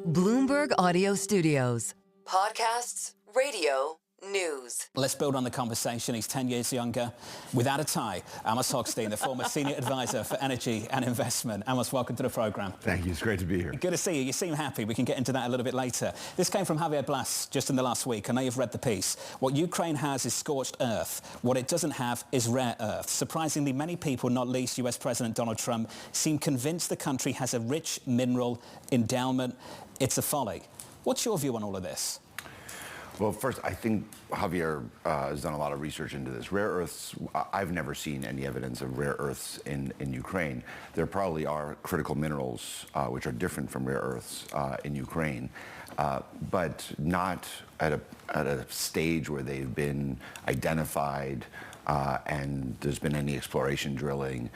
Bloomberg Audio Studios. Podcasts, radio, news. Let's build on the conversation. He's 10 years younger, without a tie. Amos Hochstein, the former senior advisor for energy and investment. Amos, welcome to the program. Thank you. It's great to be here. Good to see you. You seem happy. We can get into that a little bit later. This came from Javier Blas just in the last week. I know you've read the piece. What Ukraine has is scorched earth. What it doesn't have is rare earth. Surprisingly, many people, not least US President Donald Trump, seem convinced the country has a rich mineral endowment. It's a folly. What's your view on all of this? Well, first, I think Javier has done a lot of research into this. Rare earths, I've never seen any evidence of rare earths in Ukraine. There probably are critical minerals which are different from rare earths in Ukraine, but not at a stage where they've been identified and there's been any exploration drilling,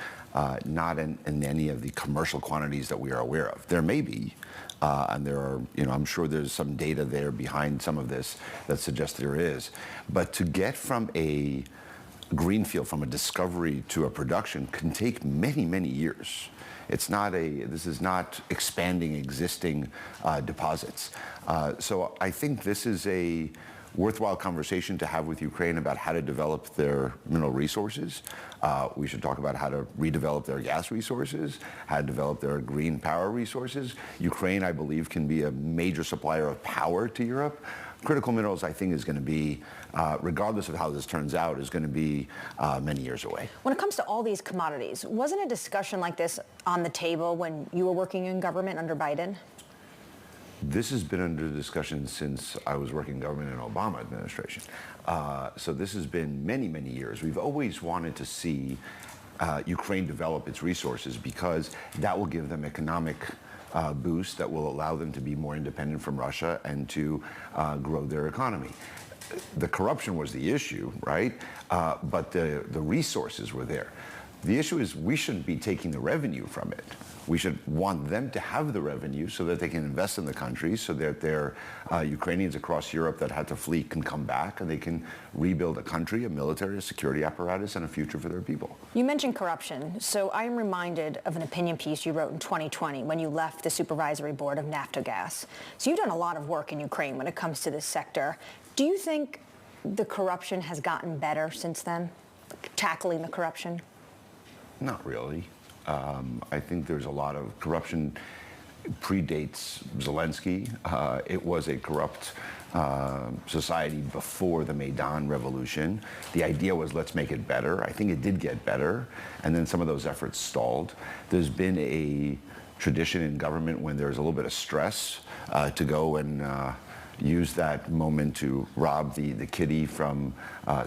not in any of the commercial quantities that we are aware of. There may be, and there are, I'm sure there's some data there behind some of this that suggests there is. But to get from a greenfield, from a discovery to a production can take many, many years. This is not expanding existing deposits. So I think this is a worthwhile conversation to have with Ukraine about how to develop their mineral resources. We should talk about how to redevelop their gas resources, how to develop their green power resources. Ukraine, I believe, can be a major supplier of power to Europe. Critical minerals, I think, is going to be, regardless of how this turns out, is going to be many years away. When it comes to all these commodities, wasn't a discussion like this on the table when you were working in government under Biden? This has been under discussion since I was working in government in Obama administration. So this has been many, many years. We've always wanted to see Ukraine develop its resources because that will give them economic boost that will allow them to be more independent from Russia and to grow their economy. The corruption was the issue, right? But the resources were there. The issue is we shouldn't be taking the revenue from it. We should want them to have the revenue so that they can invest in the country, so that their Ukrainians across Europe that had to flee can come back and they can rebuild a country, a military, a security apparatus, and a future for their people. You mentioned corruption, so I am reminded of an opinion piece you wrote in 2020 when you left the supervisory board of Naftogaz. So you've done a lot of work in Ukraine when it comes to this sector. Do you think the corruption has gotten better since then, tackling the corruption? Not really. I think there's a lot of corruption. Predates Zelensky. It was a corrupt society before the Maidan revolution. The idea was, let's make it better. I think it did get better, and then some of those efforts stalled. There's been a tradition in government when there's a little bit of stress to go and use that moment to rob the kitty from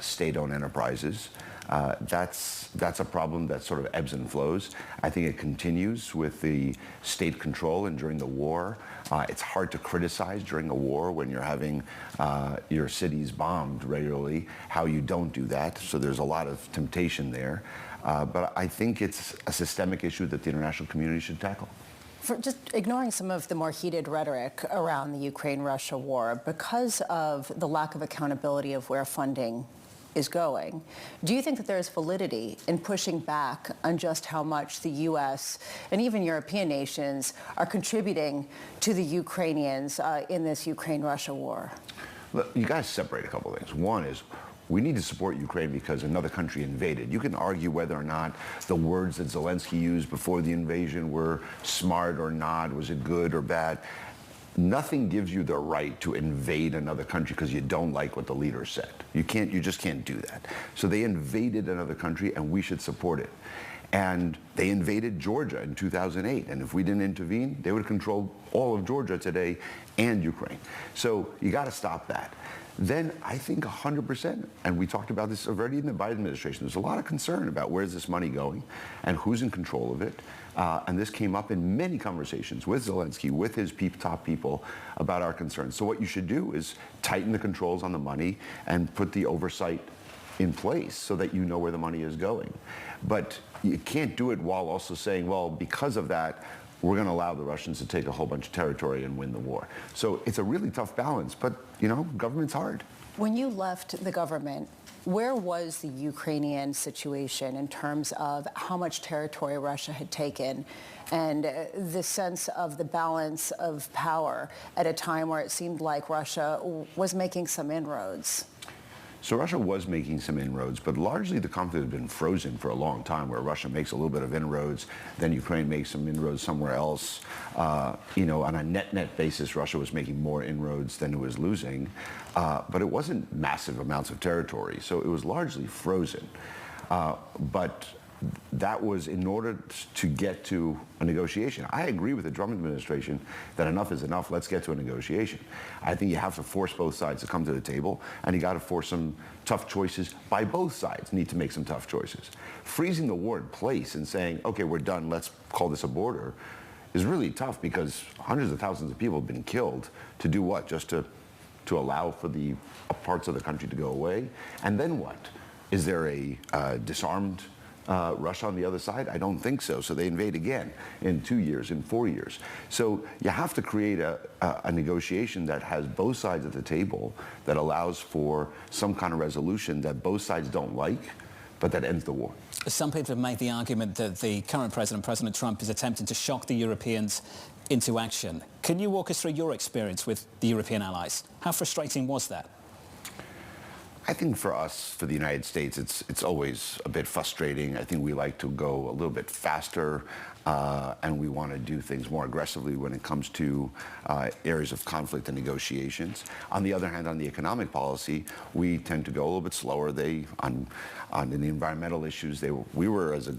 state-owned enterprises. That's a problem that sort of ebbs and flows. I think it continues with the state control and during the war. It's hard to criticize during a war when you're having your cities bombed regularly, how you don't do that. So there's a lot of temptation there. But I think it's a systemic issue that the international community should tackle. For just ignoring some of the more heated rhetoric around the Ukraine-Russia war, because of the lack of accountability of where funding is going, do you think that there is validity in pushing back on just how much the U.S. and even European nations are contributing to the Ukrainians in this Ukraine-Russia war? Look, you guys separate a couple of things. One is we need to support Ukraine because another country invaded. You can argue whether or not the words that Zelensky used before the invasion were smart or not, was it good or bad. Nothing gives you the right to invade another country because you don't like what the leader said. You just can't do that. So they invaded another country and we should support it. And they invaded Georgia in 2008. And if we didn't intervene, they would have controlled all of Georgia today and Ukraine. So you got to stop that. Then I think 100%, and we talked about this already in the Biden administration, there's a lot of concern about where's this money going and who's in control of it. And this came up in many conversations with Zelensky, with his top people about our concerns. So what you should do is tighten the controls on the money and put the oversight in place so that you know where the money is going. But you can't do it while also saying, well, because of that, we're going to allow the Russians to take a whole bunch of territory and win the war. So it's a really tough balance, but, you know, government's hard. When you left the government, where was the Ukrainian situation in terms of how much territory Russia had taken and the sense of the balance of power at a time where it seemed like Russia was making some inroads? So Russia was making some inroads, but largely the conflict had been frozen for a long time, where Russia makes a little bit of inroads, then Ukraine makes some inroads somewhere else. You know, on a net-net basis, Russia was making more inroads than it was losing, but it wasn't massive amounts of territory, so it was largely frozen. But that was in order to get to a negotiation. I agree with the Trump administration that enough is enough. Let's get to a negotiation. I think you have to force both sides to come to the table, and you got to force some tough choices by both sides. Need to make some tough choices. Freezing the war in place and saying, okay, we're done, let's call this a border, is really tough, because hundreds of thousands of people have been killed to do what? Just to allow for the parts of the country to go away? And then what? Is there a disarmed Russia on the other side? I don't think so. So they invade again in 2 years, in 4 years. So you have to create a negotiation that has both sides at the table, that allows for some kind of resolution that both sides don't like, but that ends the war. Some people have made the argument that the current president, President Trump, is attempting to shock the Europeans into action. Can you walk us through your experience with the European allies? How frustrating was that? I think for us, for the United States, it's always a bit frustrating. I think we like to go a little bit faster, and we want to do things more aggressively when it comes to areas of conflict and negotiations. On the other hand, on the economic policy, we tend to go a little bit slower. On the environmental issues, we were, as a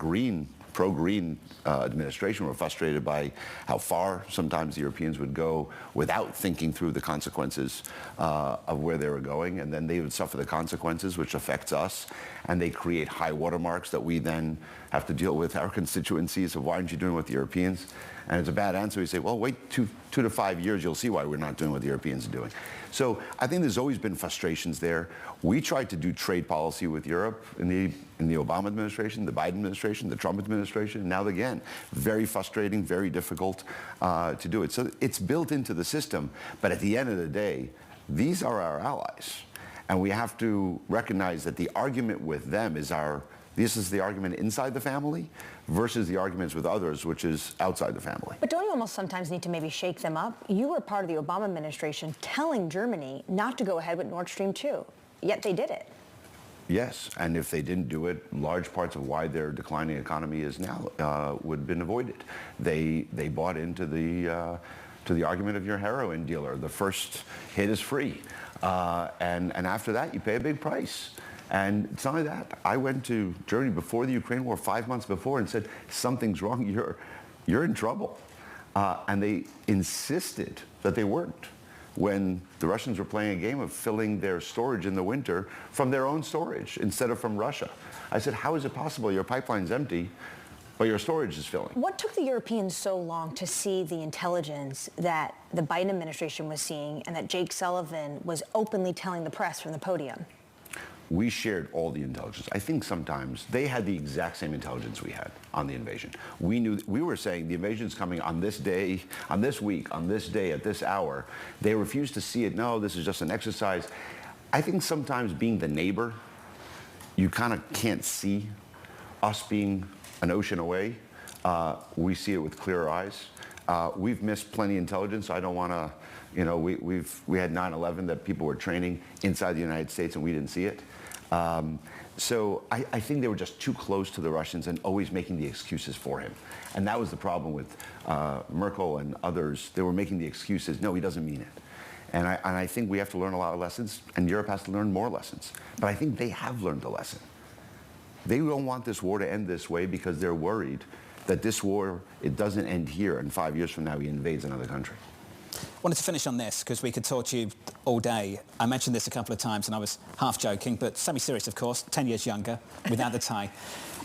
pro-green administration, were frustrated by how far sometimes the Europeans would go without thinking through the consequences of where they were going, and then they would suffer the consequences, which affects us, and they create high watermarks that we then have to deal with our constituencies of, why aren't you doing what the Europeans? And it's a bad answer. We say, well, wait 2 to 5 years, you'll see why we're not doing what the Europeans are doing. So I think there's always been frustrations there. We tried to do trade policy with Europe in the Obama administration, the Biden administration, the Trump administration. Now again, very frustrating, very difficult to do it. So it's built into the system, but at the end of the day, these are our allies. And we have to recognize that the argument with them is this is the argument inside the family versus the arguments with others, which is outside the family. But don't you almost sometimes need to maybe shake them up? You were part of the Obama administration telling Germany not to go ahead with Nord Stream 2, yet they did it. Yes, and if they didn't do it, large parts of why their declining economy is now would have been avoided. They bought into the argument of your heroin dealer. The first hit is free, and after that you pay a big price. And it's not only that. I went to Germany before the Ukraine war, 5 months before, and said, something's wrong, you're in trouble. And they insisted that they weren't, when the Russians were playing a game of filling their storage in the winter from their own storage instead of from Russia. I said, how is it possible your pipeline's empty, but your storage is filling? What took the Europeans so long to see the intelligence that the Biden administration was seeing and that Jake Sullivan was openly telling the press from the podium? We shared all the intelligence. I think sometimes they had the exact same intelligence we had on the invasion. We were saying the invasion's coming on this day, on this week, on this day, at this hour. They refused to see it. No, this is just an exercise. I think sometimes being the neighbor, you kind of can't see us being an ocean away. We see it with clear eyes. We've missed plenty of intelligence. I don't want to, you know, we had 9/11 that people were training inside the United States and we didn't see it. So I think they were just too close to the Russians and always making the excuses for him. And that was the problem with Merkel and others. They were making the excuses. No, he doesn't mean it. And I think we have to learn a lot of lessons, and Europe has to learn more lessons. But I think they have learned a lesson. They don't want this war to end this way because they're worried that this war, it doesn't end here, and 5 years from now he invades another country. I wanted to finish on this because we could talk to you all day. I mentioned this a couple of times and I was half joking, but semi-serious, of course, 10 years younger, without the tie.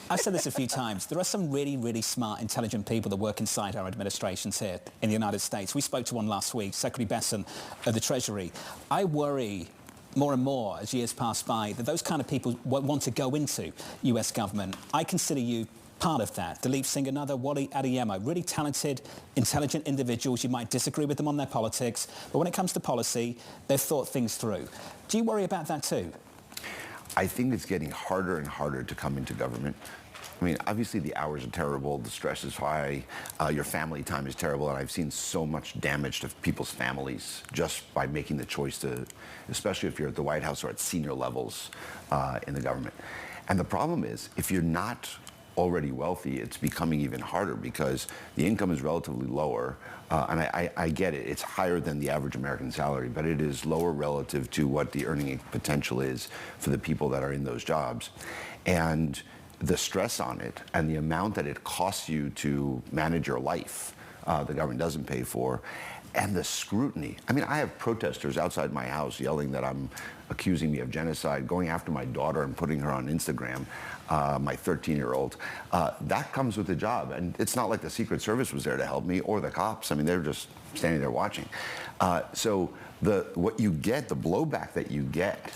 I've said this a few times. There are some really, really smart, intelligent people that work inside our administrations here in the United States. We spoke to one last week, Secretary Besson of the Treasury. I worry more and more as years pass by that those kind of people want to go into US government. I consider you part of that. Dalip Singh, another, Wally Adeyemo, really talented, intelligent individuals. You might disagree with them on their politics, but when it comes to policy, they've thought things through. Do you worry about that too? I think it's getting harder and harder to come into government. I mean, obviously the hours are terrible, the stress is high, your family time is terrible, and I've seen so much damage to people's families just by making the choice to, especially if you're at the White House or at senior levels in the government. And the problem is, if you're not already wealthy, it's becoming even harder because the income is relatively lower, and I get it, it's higher than the average American salary, but it is lower relative to what the earning potential is for the people that are in those jobs. And the stress on it and the amount that it costs you to manage your life, the government doesn't pay for, and the scrutiny. I mean, I have protesters outside my house yelling that I'm accusing me of genocide, going after my daughter and putting her on Instagram, my 13-year-old. That comes with the job, and it's not like the Secret Service was there to help me or the cops. I mean, they're just standing there watching. So what you get, the blowback that you get,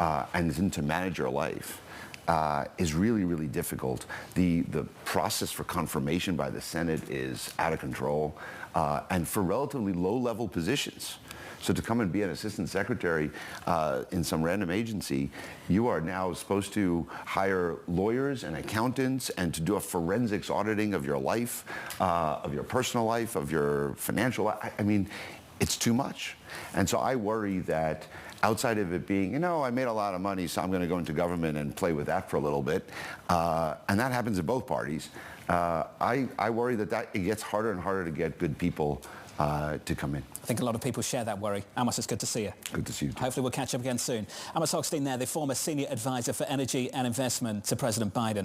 and then to manage your life, is really, really difficult. The process for confirmation by the Senate is out of control, and for relatively low-level positions. So to come and be an assistant secretary in some random agency, you are now supposed to hire lawyers and accountants and to do a forensics auditing of your life, of your personal life, of your financial life. I mean, it's too much. And so I worry that outside of it being, you know, I made a lot of money, so I'm going to go into government and play with that for a little bit, and that happens in both parties, I worry that it gets harder and harder to get good people to come in. I think a lot of people share that worry. Amos, it's good to see you. Good to see you too. Hopefully we'll catch up again soon. Amos Hochstein there, the former senior advisor for energy and investment to President Biden.